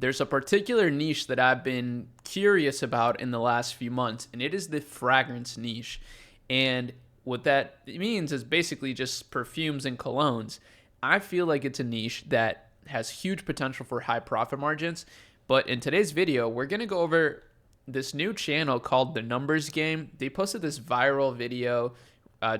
there's a particular niche that I've been curious about in the last few months, and it is the fragrance niche. And what that means is basically just perfumes and colognes. I feel like it's a niche that has huge potential for high profit margins. But in today's video, we're going to go over this new channel called The Numbers Game. They posted this viral video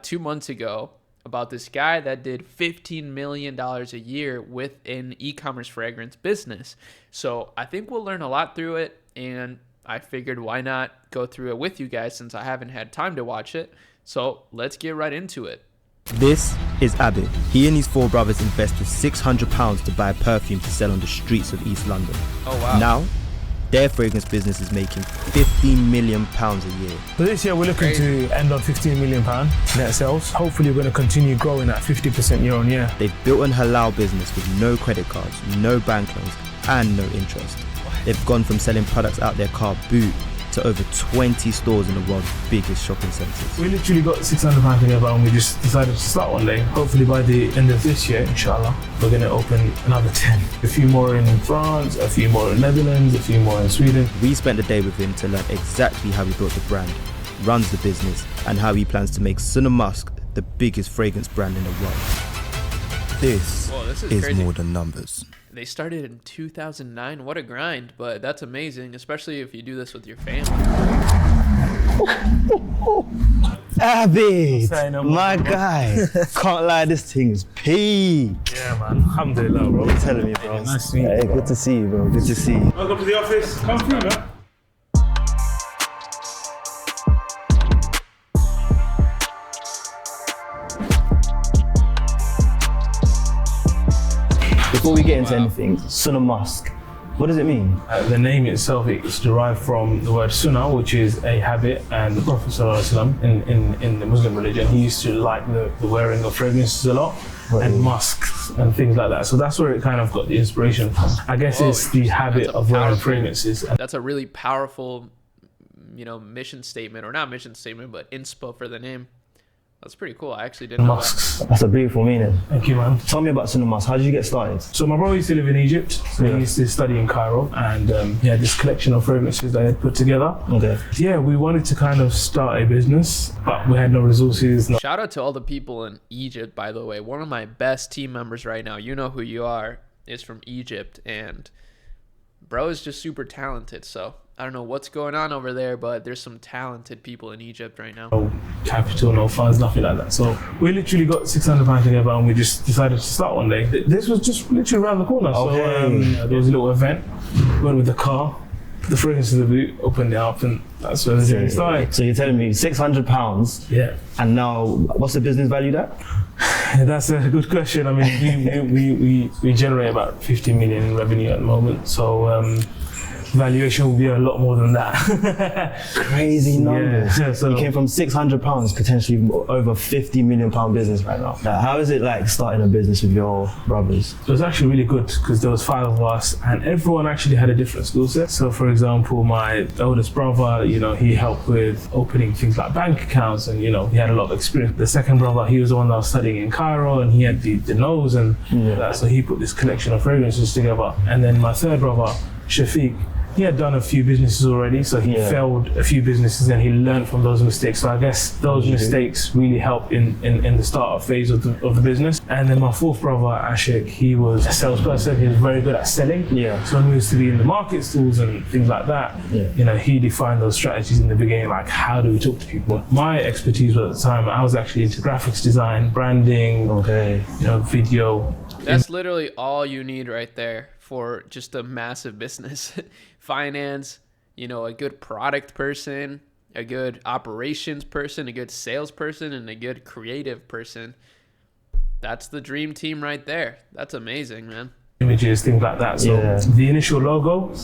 2 months ago about this guy that did $15 million a year with an e-commerce fragrance business. So I think we'll learn a lot through it, and I figured why not go through it with you guys since I haven't had time to watch it. So let's get right into it. This is Abid. He and his 4 brothers invested £600 to buy perfume to sell on the streets of East London. Oh wow. Now, their fragrance business is making £15 million a year. So this year we're looking to end on £15 million net sales. Hopefully we're going to continue growing at 50% year on year. They've built an halal business with no credit cards, no bank loans, and no interest. They've gone from selling products out their car boot to over 20 stores in the world's biggest shopping centres. We literally got £600 together and we just decided to start one day. Hopefully by the end of this year, inshallah, we're going to open another 10. A few more in France, a few more in Netherlands, a few more in Sweden. We spent the day with him to learn exactly how he built the brand, runs the business, and how he plans to make Sunna Musk the biggest fragrance brand in the world. This is crazy. more than numbers. They started in 2009. What a grind, but that's amazing, especially if you do this with your family. Abid, my guy. Can't lie, this thing is peak. Yeah, man. Alhamdulillah, bro. You're telling me, bro. Nice to meet you. Hey, good to see you, bro. Good to see you. Welcome to the office. Come through, man. Before we get into anything, Sunna Musk, what does it mean? The name itself is derived from the word sunnah, which is a habit, and the Prophet ﷺ in the Muslim religion, he used to like the wearing of fragrances a lot, and musks and things like that. So that's where it kind of got the inspiration from. I guess it's the habit of wearing fragrances. That's a really powerful, mission statement, or not mission statement, but inspo for the name. That's pretty cool. I actually didn't know that. That's a beautiful meaning. Thank you, man. Tell me about Sunna Musk. How did you get started? So my brother used to live in Egypt. So he used to study in Cairo, and he had this collection of fragrances that I had put together. Okay. Yeah, we wanted to kind of start a business, but we had no resources. Shout out to all the people in Egypt, by the way. One of my best team members right now, you know who you are, is from Egypt, and bro is just super talented. So I don't know what's going on over there, but there's some talented people in Egypt right now. No capital, no funds, nothing like that. So we literally got £600 together and we just decided to start one day. This was just literally around the corner. Okay. So there was a little event, went with the car, put the fragrance in the boot, opened it up, and that's where the journey started. So you're telling me £600, Yeah. and now what's the business valued at? That's a good question. I mean, we generate about 50 million in revenue at the moment. So valuation will be a lot more than that. Crazy numbers. Yeah, so you came from £600, potentially over £50 million business right now. How is it like starting a business with your brothers? it was actually really good because there was 5 of us and everyone actually had a different skill set. So for example, my eldest brother, he helped with opening things like bank accounts, and he had a lot of experience. The second brother, he was the one that was studying in Cairo, and he had the nose and that, so he put this collection of fragrances together. And then my third brother, Shafiq, he had done a few businesses already, so he failed a few businesses and he learned from those mistakes. So I guess those mistakes really helped in the startup phase of the business. And then my fourth brother, Ashik, he was a salesperson. He was very good at selling. So when we used to be in the market stalls and things like that, he defined those strategies in the beginning, like how do we talk to people. My expertise was at the time, I was actually into graphics design, branding, video. That's literally all you need right there for just a massive business. Finance, a good product person, a good operations person, a good salesperson, and a good creative person. That's the dream team right there. That's amazing, man. Images, things like that. So the initial logo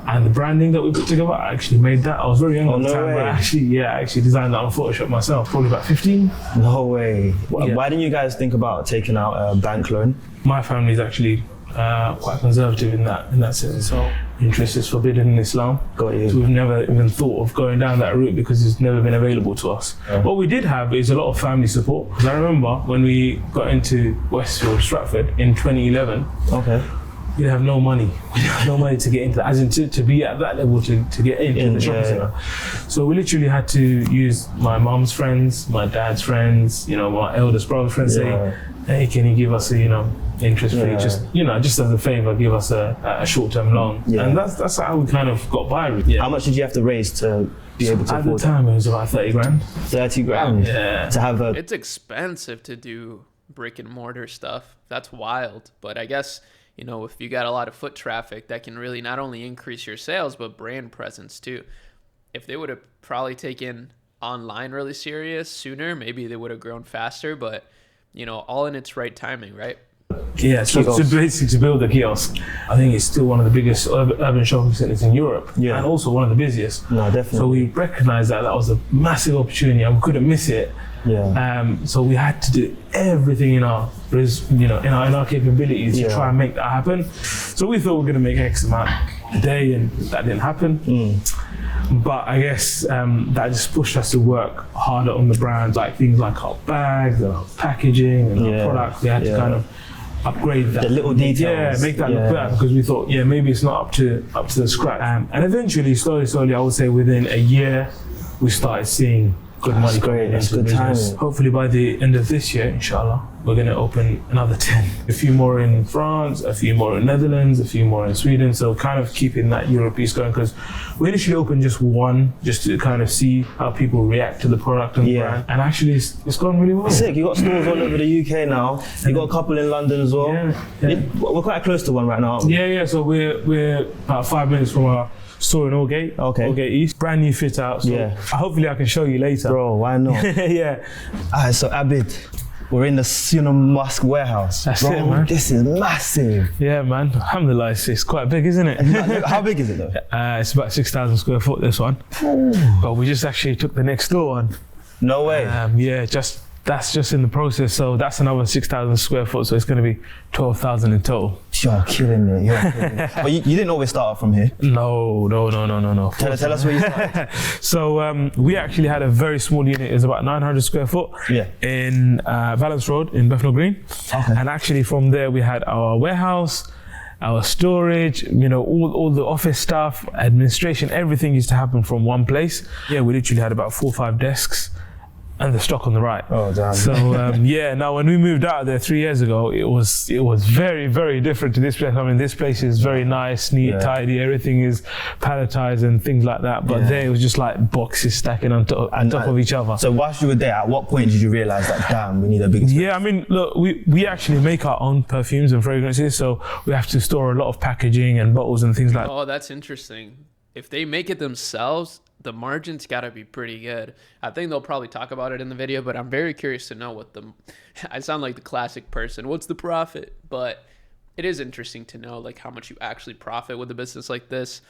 and the branding that we put together, I actually made that. I was very young at the time, but I actually designed that on Photoshop myself, probably about 15. No way. Why didn't you guys think about taking out a bank loan? My family's actually quite conservative in that sense. So interest is forbidden in Islam. Got you. So we've never even thought of going down that route because it's never been available to us. What we did have is a lot of family support. Because I remember when we got into Westfield, Stratford in 2011, we have no money. We have no money to get into that, as in to be at that level to get into the shopping centre. So we literally had to use my mum's friends, my dad's friends, my eldest brother's friends. Say, hey, can you give us a, interest free, just as a favour, give us a short-term loan. And that's how we kind of got by with it. How much did you have to raise to be able to afford At the time, it was about 30 grand. 30 grand? Yeah. To have a... It's expensive to do brick and mortar stuff. That's wild. But I guess, if you got a lot of foot traffic, that can really not only increase your sales, but brand presence too. If they would have probably taken online really serious sooner, maybe they would have grown faster, but all in its right timing, right? Yeah, so basically to build a kiosk, I think it's still one of the biggest urban shopping centres in Europe, and also one of the busiest. No, definitely. So we recognised that was a massive opportunity and we couldn't miss it. So we had to do everything in our capabilities to try and make that happen. So we thought we were going to make X amount a day, and that didn't happen. But I guess that just pushed us to work harder on the brand, like things like our bags, our packaging, and our products. We had to kind of upgrade that. The little details. Make that look better, because we thought, maybe it's not up to the scratch. And eventually, slowly, I would say within a year, we started seeing good money coming into the business. Hopefully by the end of this year, inshallah, we're going to open another 10. A few more in France, a few more in Netherlands, a few more in Sweden. So kind of keeping that Europe piece going, because we initially opened just one, just to kind of see how people react to the product and the brand. And actually it's gone really well. Sick, you got stores all over the UK now. You got a couple in London as well. We're quite close to one right now. Yeah, so we're about 5 minutes from our store in Aldgate, Aldgate East. Brand new fit out, so hopefully I can show you later. Bro, why not? Alright, so Abid, we're in the Suna Musk warehouse. That's it, man. This is massive. Yeah, man. Alhamdulillah, it's quite big, isn't it? How big is it though? It's about 6,000 square foot, this one. But we just actually took the next door one. No way. That's just in the process, so that's another 6,000 square foot, so it's going to be 12,000 in total. You're killing me. But you didn't always start off from here? No. Tell us where you started. So we actually had a very small unit. It was about 900 square foot in Valence Road in Bethnal Green. And actually from there we had our warehouse, our storage, all the office stuff, administration, everything used to happen from one place. Yeah, we literally had about 4 or 5 desks and the stock on the right. Oh, damn. So now when we moved out of there 3 years ago, it was very, very different to this place. I mean, this place is very nice, neat, tidy, everything is palletized and things like that. But there it was just like boxes stacking on top of each other. So whilst you were there, at what point did you realize that, damn, we need a bigger space? Yeah, I mean, look, we actually make our own perfumes and fragrances, so we have to store a lot of packaging and bottles and things like that. Oh, that's interesting. If they make it themselves, the margins got to be pretty good. I think they'll probably talk about it in the video, but I'm very curious to know I sound like the classic person. What's the profit? But it is interesting to know like how much you actually profit with a business like this.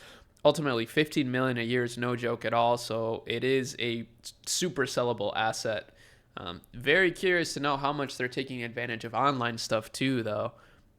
Ultimately, 15 million a year is no joke at all. So it is a super sellable asset. Very curious to know how much they're taking advantage of online stuff too, though,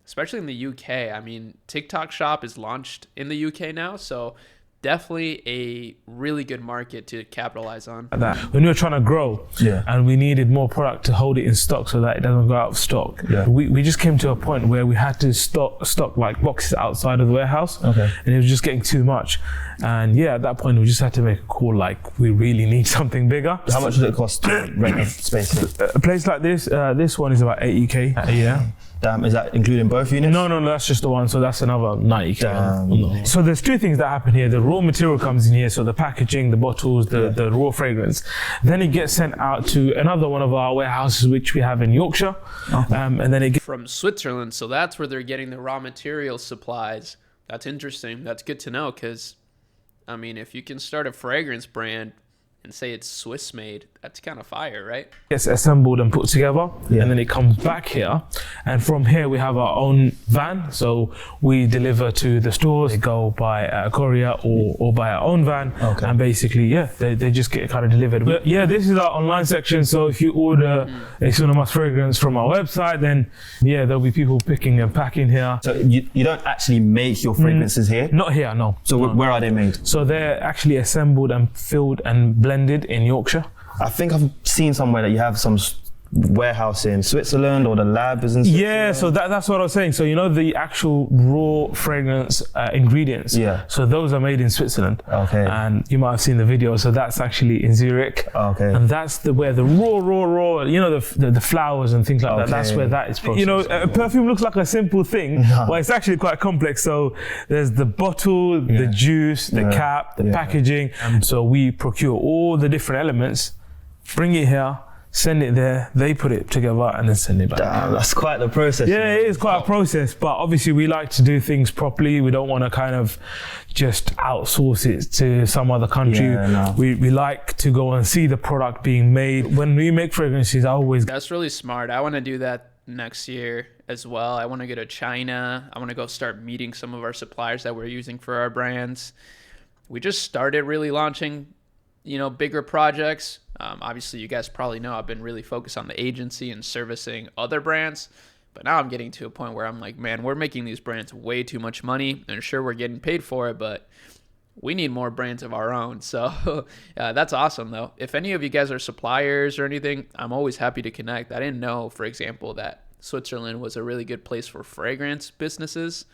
especially in the UK. I mean, TikTok Shop is launched in the UK now, so definitely a really good market to capitalize on. When we were trying to grow and we needed more product to hold it in stock so that it doesn't go out of stock, we just came to a point where we had to stock like boxes outside of the warehouse, and it was just getting too much. And at that point we just had to make a call, like we really need something bigger. How much does it cost to rent a space? A place like this, this one is about 80k a year. Damn, is that including both units? No, that's just the one, so that's another 90k. So there's 2 things that happen here. The raw material comes in here, so the packaging, the bottles, the raw fragrance. Then it gets sent out to another one of our warehouses, which we have in Yorkshire. And then it gets from Switzerland, so that's where they're getting the raw material supplies. That's interesting. That's good to know, because, I mean, if you can start a fragrance brand and say it's Swiss made, that's kind of fire, right? It's assembled and put together, and then it comes back here. And from here, we have our own van. So we deliver to the stores. They go by a courier or by our own van. And basically, they just get kind of delivered. But this is our online section. So if you order a Suna Musk fragrance from our website, then there'll be people picking and packing here. So you don't actually make your fragrances here? Not here, no. So where are they made? So they're actually assembled and filled and blended in Yorkshire. I think I've seen somewhere that you have some warehouse in Switzerland or the lab is in Switzerland? Yeah, so that's what I was saying. So you know the actual raw fragrance ingredients. Yeah. So those are made in Switzerland. Okay. And you might have seen the video. So that's actually in Zurich. Okay. And that's where the raw, you know, the flowers and things like that. That's where that is processed. You know, a perfume looks like a simple thing, but it's actually quite complex. So there's the bottle, the juice, the cap, the packaging. So we procure all the different elements, bring it here, send it there, they put it together and then send it back. Damn, that's quite the process. Yeah, it is quite a process, but obviously we like to do things properly. We don't want to kind of just outsource it to some other country. We like to go and see the product being made. When we make fragrances, That's really smart. I want to do that next year as well. I want to go to China. I want to go start meeting some of our suppliers that we're using for our brands. We just started really launching, you know, bigger projects. Obviously, you guys probably know I've been really focused on the agency and servicing other brands. But now I'm getting to a point where I'm like, man, we're making these brands way too much money. And sure, we're getting paid for it, but we need more brands of our own. So that's awesome, though. If any of you guys are suppliers or anything, I'm always happy to connect. I didn't know, for example, that Switzerland was a really good place for fragrance businesses.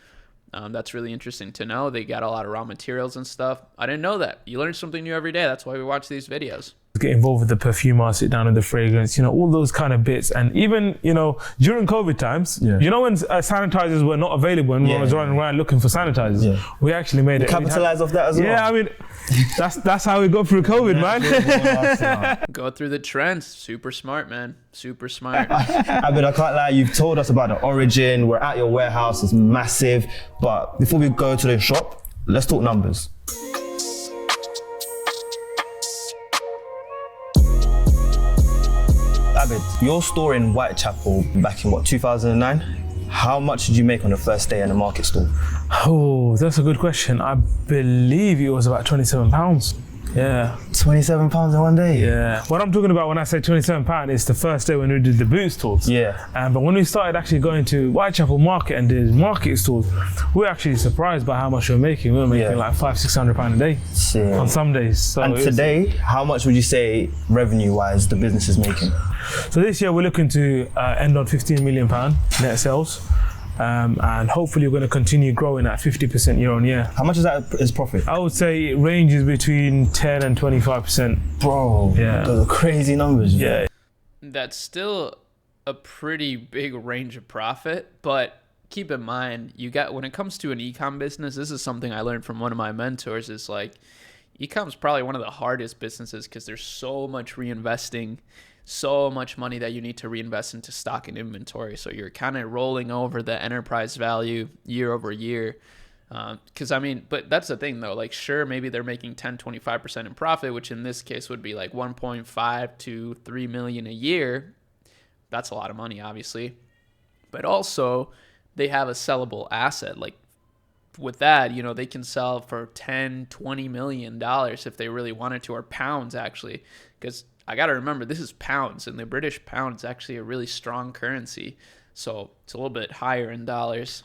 That's really interesting to know. They got a lot of raw materials and stuff. I didn't know that. You learn something new every day. That's why we watch these videos. Get involved with the perfumer, sit down with the fragrance, you know, all those kind of bits. And even, you know, during COVID times, you know, when sanitizers were not available and I was running around looking for sanitizers, we actually made it. Capitalize off that as well. Yeah, I mean, that's how we got through COVID, man. Go through the trends. Super smart, man. Super smart. I mean, I can't lie, you've told us about the origin. We're at your warehouse, it's massive. But before we go to the shop, let's talk numbers. Abid, your store in Whitechapel back in 2009, how much did you make on the first day in the market store? Oh, that's a good question. I believe it was about £27. Yeah. £27 in one day? Yeah. What I'm talking about when I say £27 is the first day when we did the boot stores. Yeah. But when we started actually going to Whitechapel Market and did market stores, we were actually surprised by how much we were making. We were making like £500-600 a day on some days. So and today, how much would you say revenue-wise the business is making? So this year we're looking to end on £15 million net sales. And hopefully we're going to continue growing at 50% year on year. How much is that as profit? I would say it ranges between 10 and 25%. Bro, those are crazy numbers. Yeah. That's still a pretty big range of profit, but keep in mind, when it comes to an e-com business, this is something I learned from one of my mentors, is like, e-com is probably one of the hardest businesses because there's so much reinvesting, so much money that you need to reinvest into stock and inventory. So you're kind of rolling over the enterprise value year over year. Because I mean, but that's the thing though, like sure, maybe they're making 10-25% in profit, which in this case would be like 1.5 to 3 million a year. That's a lot of money, obviously. But also they have a sellable asset. Like with that, you know, they can sell for $10-20 million if they really wanted to, or pounds actually, because I got to remember, this is pounds, and the British pound is actually a really strong currency. So it's a little bit higher in dollars.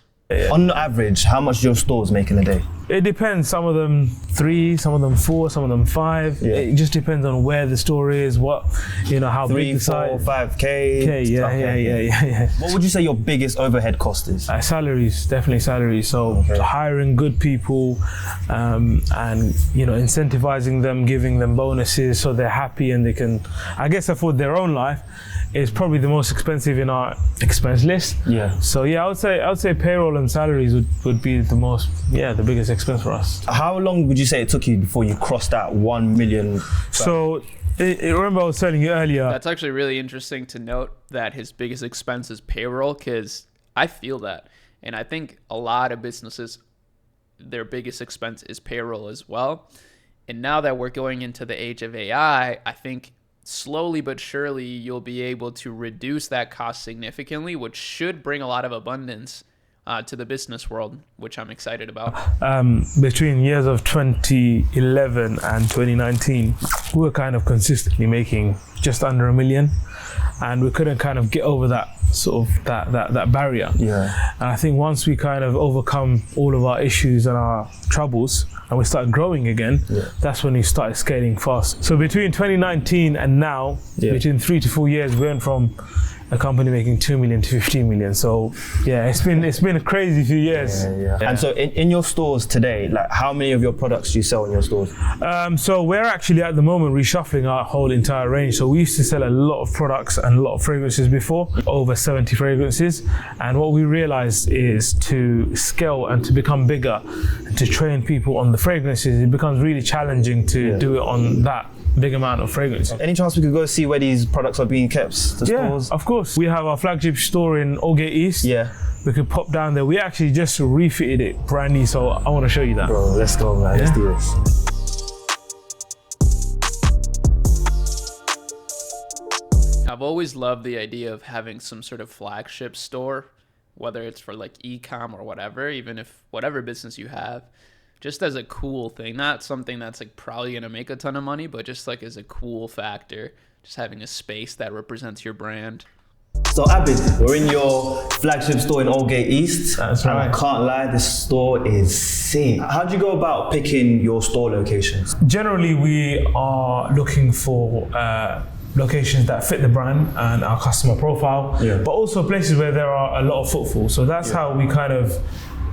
On average, how much do your stores make in a day? It depends. Some of them 3, some of them 4, some of them 5. Yeah. It just depends on where the store is, what, you know, how 3, big the 4, site. 5K. Yeah. What would you say your biggest overhead cost is? Salaries, definitely salaries. So hiring good people, and you know, incentivizing them, giving them bonuses so they're happy and they can, I guess, afford their own life. Is probably the most expensive in our expense list. Yeah. So yeah, I would say payroll and salaries would be the biggest expense for us. How long would you say it took you before you crossed that 1 million? So remember I was telling you earlier. That's actually really interesting to note that his biggest expense is payroll, because I feel that. And I think a lot of businesses, their biggest expense is payroll as well. And now that we're going into the age of AI, I think slowly but surely you'll be able to reduce that cost significantly, which should bring a lot of abundance to the business world, which I'm excited about. Between years of 2011 and 2019, we were kind of consistently making just under $1 million, and we couldn't kind of get over that sort of that barrier. Yeah. And I think once we kind of overcome all of our issues and our troubles, and we started growing again, that's when we started scaling fast. So between 2019 and now, between 3 to 4 years, we went from a company making 2 million to 15 million. So yeah, it's been a crazy few years. Yeah. And so in your stores today, like how many of your products do you sell in your stores? So we're actually at the moment reshuffling our whole entire range. So we used to sell a lot of products and a lot of fragrances before, over 70 fragrances. And what we realized is to scale and to become bigger and to train people on the fragrances, it becomes really challenging to do it on that big amount of fragrance. Any chance we could go see where these products are being kept? The stores? Of course. We have our flagship store in Aldgate East. Yeah. We could pop down there. We actually just refitted it brand new, so I want to show you that. Bro, let's go, man. Let's do this. I've always loved the idea of having some sort of flagship store, whether it's for like e-com or whatever, even if whatever business you have, just as a cool thing, not something that's like probably going to make a ton of money, but just like as a cool factor, just having a space that represents your brand. So Abid, we're in your flagship store in Aldgate East. That's and right. I can't lie, this store is sick. How do you go about picking your store locations? Generally, we are looking for locations that fit the brand and our customer profile, but also places where there are a lot of footfall. So that's how we kind of,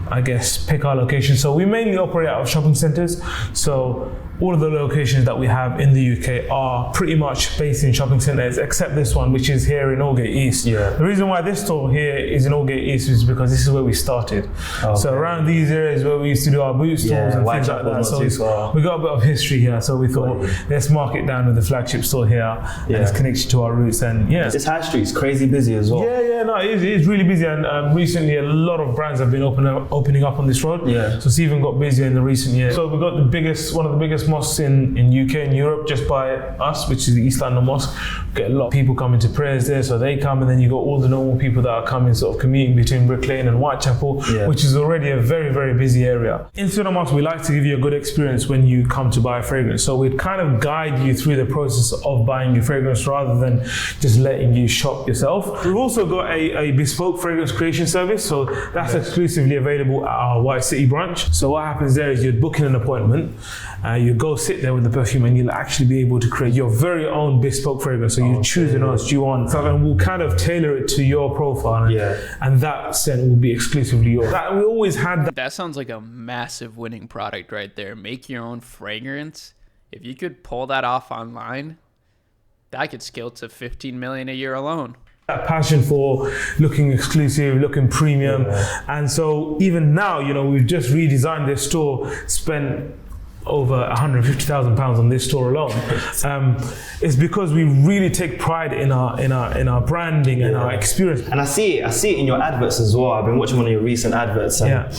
I guess, pick our location. So we mainly operate out of shopping centers. So all of the locations that we have in the UK are pretty much based in shopping centers, except this one, which is here in Aldgate East. The reason why this store here is in Aldgate East is because this is where we started. So around these areas where we used to do our boot stores and things like that. So we got a bit of history here. So we thought, let's mark it down with the flagship store here. And it's connected to our roots. And This high street's crazy busy as well. No, it's really busy. And recently a lot of brands have been opening up on this road. So it's even got busier in the recent years. So we've got one of the biggest mosques in UK and Europe just by us, which is the East London Mosque. We get a lot of people coming to prayers there, so they come, and then you got all the normal people that are coming, sort of commuting between Brick Lane and Whitechapel, which is already a very, very busy area. In London Mosque, we like to give you a good experience when you come to buy a fragrance. So we'd kind of guide you through the process of buying your fragrance rather than just letting you shop yourself. We've also got a bespoke fragrance creation service, so that's exclusively available at our White City branch. So what happens there is you'd book in an appointment, you go sit there with the perfume, and you'll actually be able to create your very own bespoke fragrance. So you choose the notes you want, and we'll kind of tailor it to your profile, and that scent will be exclusively yours. We always had that. That sounds like a massive winning product right there. Make your own fragrance. If you could pull that off online, that could scale to 15 million a year alone. That passion for looking exclusive, looking premium, and so even now, we've just redesigned this store, spent over £150,000 on this store alone. It's because we really take pride in our branding and our experience. And I see it in your adverts as well. I've been watching one of your recent adverts. And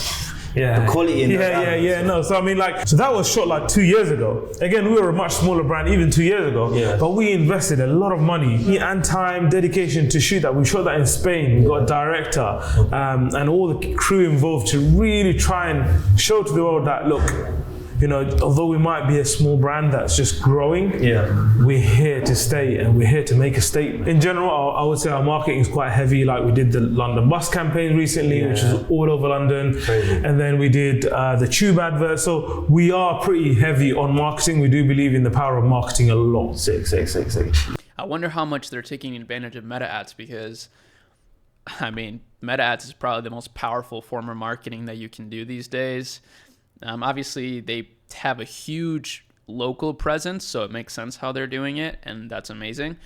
the quality in so that was shot like 2 years ago. Again, we were a much smaller brand even 2 years ago, but we invested a lot of money and time, dedication to shoot that. We shot that in Spain. We got a director and all the crew involved to really try and show to the world that, look, although we might be a small brand that's just growing, we're here to stay and we're here to make a statement. In general, I would say our marketing is quite heavy. Like we did the London bus campaign recently, which is all over London. And then we did the Tube advert. So we are pretty heavy on marketing. We do believe in the power of marketing a lot. Sick. I wonder how much they're taking advantage of meta ads, because meta ads is probably the most powerful form of marketing that you can do these days. Obviously, they have a huge local presence, so it makes sense how they're doing it, and that's amazing.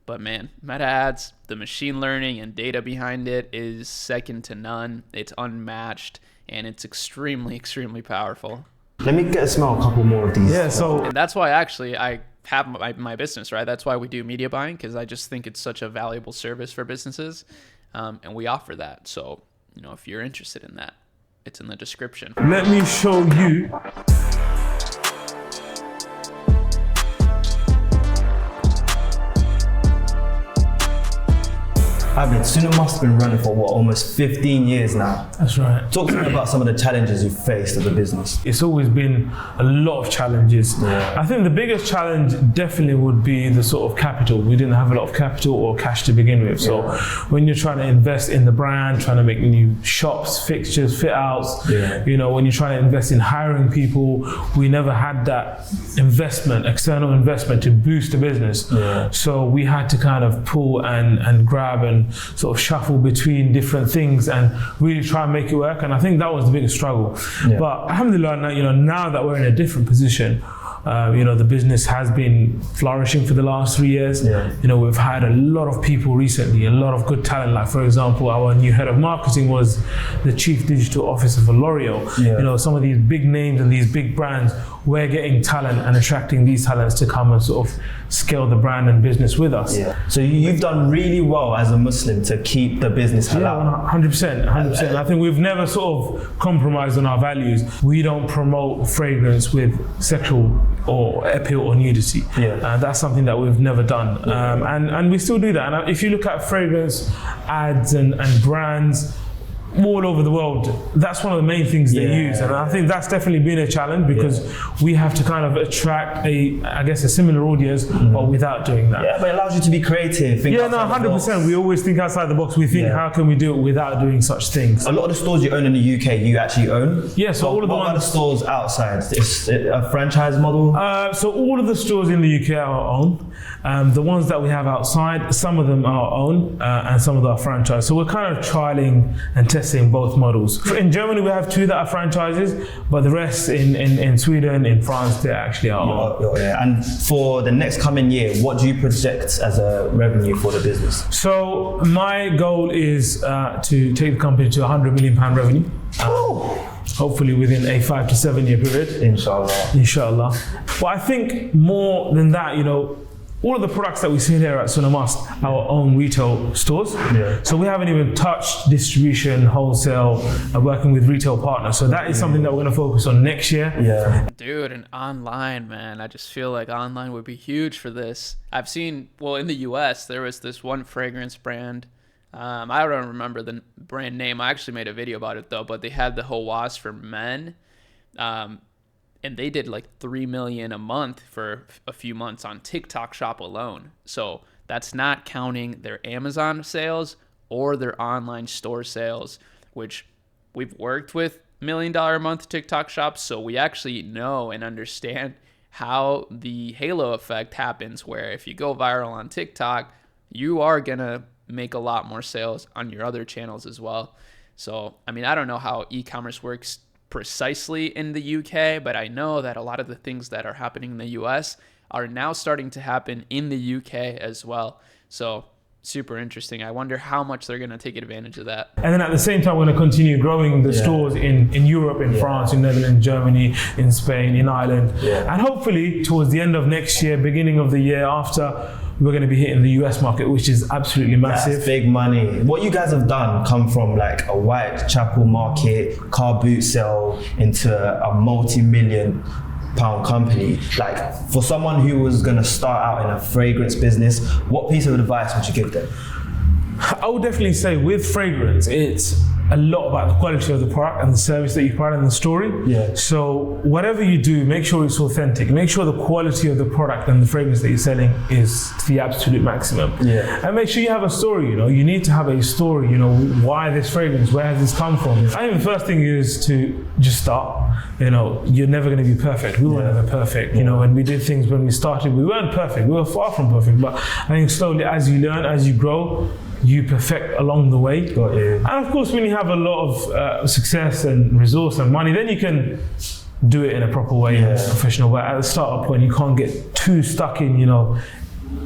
But man, meta ads, the machine learning and data behind it is second to none. It's unmatched, and it's extremely, extremely powerful. Let me get a smell a couple more of these. And that's why actually I have my business, right? That's why we do media buying, because I just think it's such a valuable service for businesses, and we offer that. So, if you're interested in that, it's in the description. Let me show you. Cinemas been running for what, almost 15 years now. That's right. Talk to me about some of the challenges you've faced as a business. It's always been a lot of challenges. Yeah. I think the biggest challenge definitely would be the sort of capital. We didn't have a lot of capital or cash to begin with. So when you're trying to invest in the brand, trying to make new shops, fixtures, fit outs, you know, when you're trying to invest in hiring people, we never had that investment, external investment to boost the business. So we had to kind of pull and grab and sort of shuffle between different things and really try and make it work. And I think that was the biggest struggle. But alhamdulillah, now, you know, now that we're in a different position, you know, the business has been flourishing for the last 3 years. You know, we've had a lot of people recently, a lot of good talent. Like, for example, our new head of marketing was the chief digital officer for L'Oreal. You know, some of these big names and these big brands, we're getting talent and attracting these talents to come and sort of scale the brand and business with us. So you've done really well as a Muslim to keep the business halal. 100%. I think we've never sort of compromised on our values. We don't promote fragrance with sexual or appeal or nudity. That's something that we've never done. And we still do that. And if you look at fragrance ads and brands all over the world, that's one of the main things they use. And I think that's definitely been a challenge because we have to kind of attract a similar audience, but without doing that. But it allows you to be creative. 100%. We always think outside the box. We think, how can we do it without doing such things? A lot of the stores you own in the UK, you actually own? So all of the ones. What about the stores outside? Is it a franchise model? So all of the stores in the UK are our own. The ones that we have outside, some of them are our own, and some of them are franchise. So we're kind of trialing and testing both models. In Germany, we have 2 that are franchises, but the rest in Sweden, in France, they're actually our own. And for the next coming year, what do you project as a revenue for the business? So my goal is to take the company to £100 million revenue. Hopefully within a 5 to 7 year period. Inshallah. But I think more than that, you know, all of the products that we see here at Cinemas are our own retail stores. So we haven't even touched distribution, wholesale, and working with retail partners. So that is something that we're going to focus on next year. Dude, and online, man, I just feel like online would be huge for this. I've seen, well, in the US, there was this one fragrance brand. I don't remember the brand name. I actually made a video about it though, but they had the Hawas for men. And they did like 3 million a month for a few months on TikTok shop alone. So that's not counting their Amazon sales or their online store sales, which we've worked with $1 million a month TikTok shops. So we actually know and understand how the halo effect happens, where if you go viral on TikTok, you are going to make a lot more sales on your other channels as well. So, I mean, I don't know how e-commerce works precisely in the UK, but I know that a lot of the things that are happening in the US are now starting to happen in the UK as well. So super interesting. I wonder how much they're going to take advantage of that. And then at the same time, we're going to continue growing the stores in Europe, in France, in Netherlands, Germany, in Spain, in Ireland. And hopefully towards the end of next year, beginning of the year after, we're going to be hitting the US market, which is absolutely massive. That's big money. What you guys have done come from like a Whitechapel market, car boot sale, into a multi-million pound company. Like, for someone who was going to start out in a fragrance business, what piece of advice would you give them? I would definitely say with fragrance, it's a lot about the quality of the product and the service that you provide in the story. So whatever you do, make sure it's authentic. Make sure the quality of the product and the fragrance that you're selling is the absolute maximum. And make sure you have a story, you know. You need to have a story, you know, why this fragrance, where has this come from? I think the first thing is to just start. You know, you're never going to be perfect. We were never perfect. You know, when we did things, when we started, we weren't perfect. We were far from perfect. But I think slowly, as you learn, as you grow, you perfect along the way. And of course, when you have a lot of success and resource and money, then you can do it in a proper way, in a professional way. At the startup point, you can't get too stuck in, you know,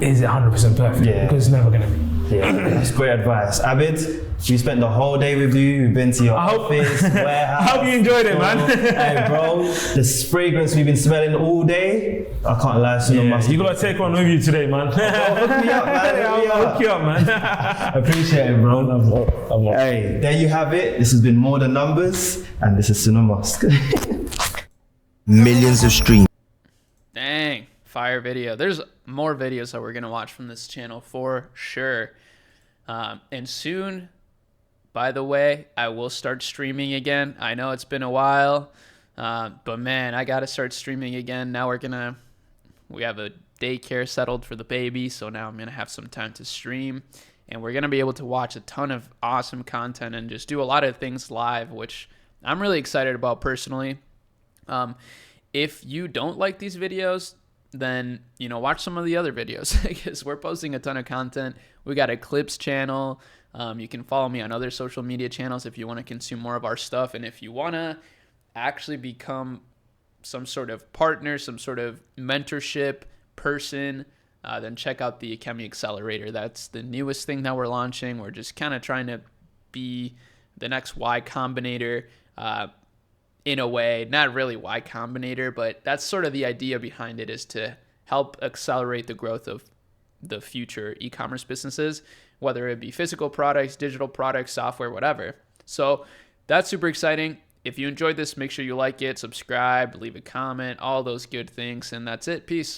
is it 100% perfect? Because it's never going to be. That's great advice. Abid, we spent the whole day with you. We've been to your office, warehouse. I hope you enjoyed it, man. Hey, bro, this fragrance we've been smelling all day, I can't lie. You got to take one with you today, man. Hook me up, man. I'll hook you up, man. Appreciate it, bro. Hey, there you have it. This has been More Than Numbers, and this is Cinemas. Millions of streams. Dang, fire video. There's more videos that we're going to watch from this channel for sure. And soon, by the way, I will start streaming again. I know it's been a while, but man, I got to start streaming again. Now we have a daycare settled for the baby, so now I'm going to have some time to stream. And we're going to be able to watch a ton of awesome content and just do a lot of things live, which I'm really excited about personally. If you don't like these videos, then, watch some of the other videos because we're posting a ton of content. We got a clips channel. You can follow me on other social media channels if you want to consume more of our stuff. And if you want to actually become some sort of partner, some sort of mentorship person, then check out the Ecommerce Accelerator. That's the newest thing that we're launching. We're just kind of trying to be the next Y Combinator in a way. Not really Y Combinator, but that's sort of the idea behind it, is to help accelerate the growth of the future e-commerce businesses, whether it be physical products, digital products, software, whatever. So that's super exciting. If you enjoyed this, make sure you like it, subscribe, leave a comment, all those good things. And that's it. Peace.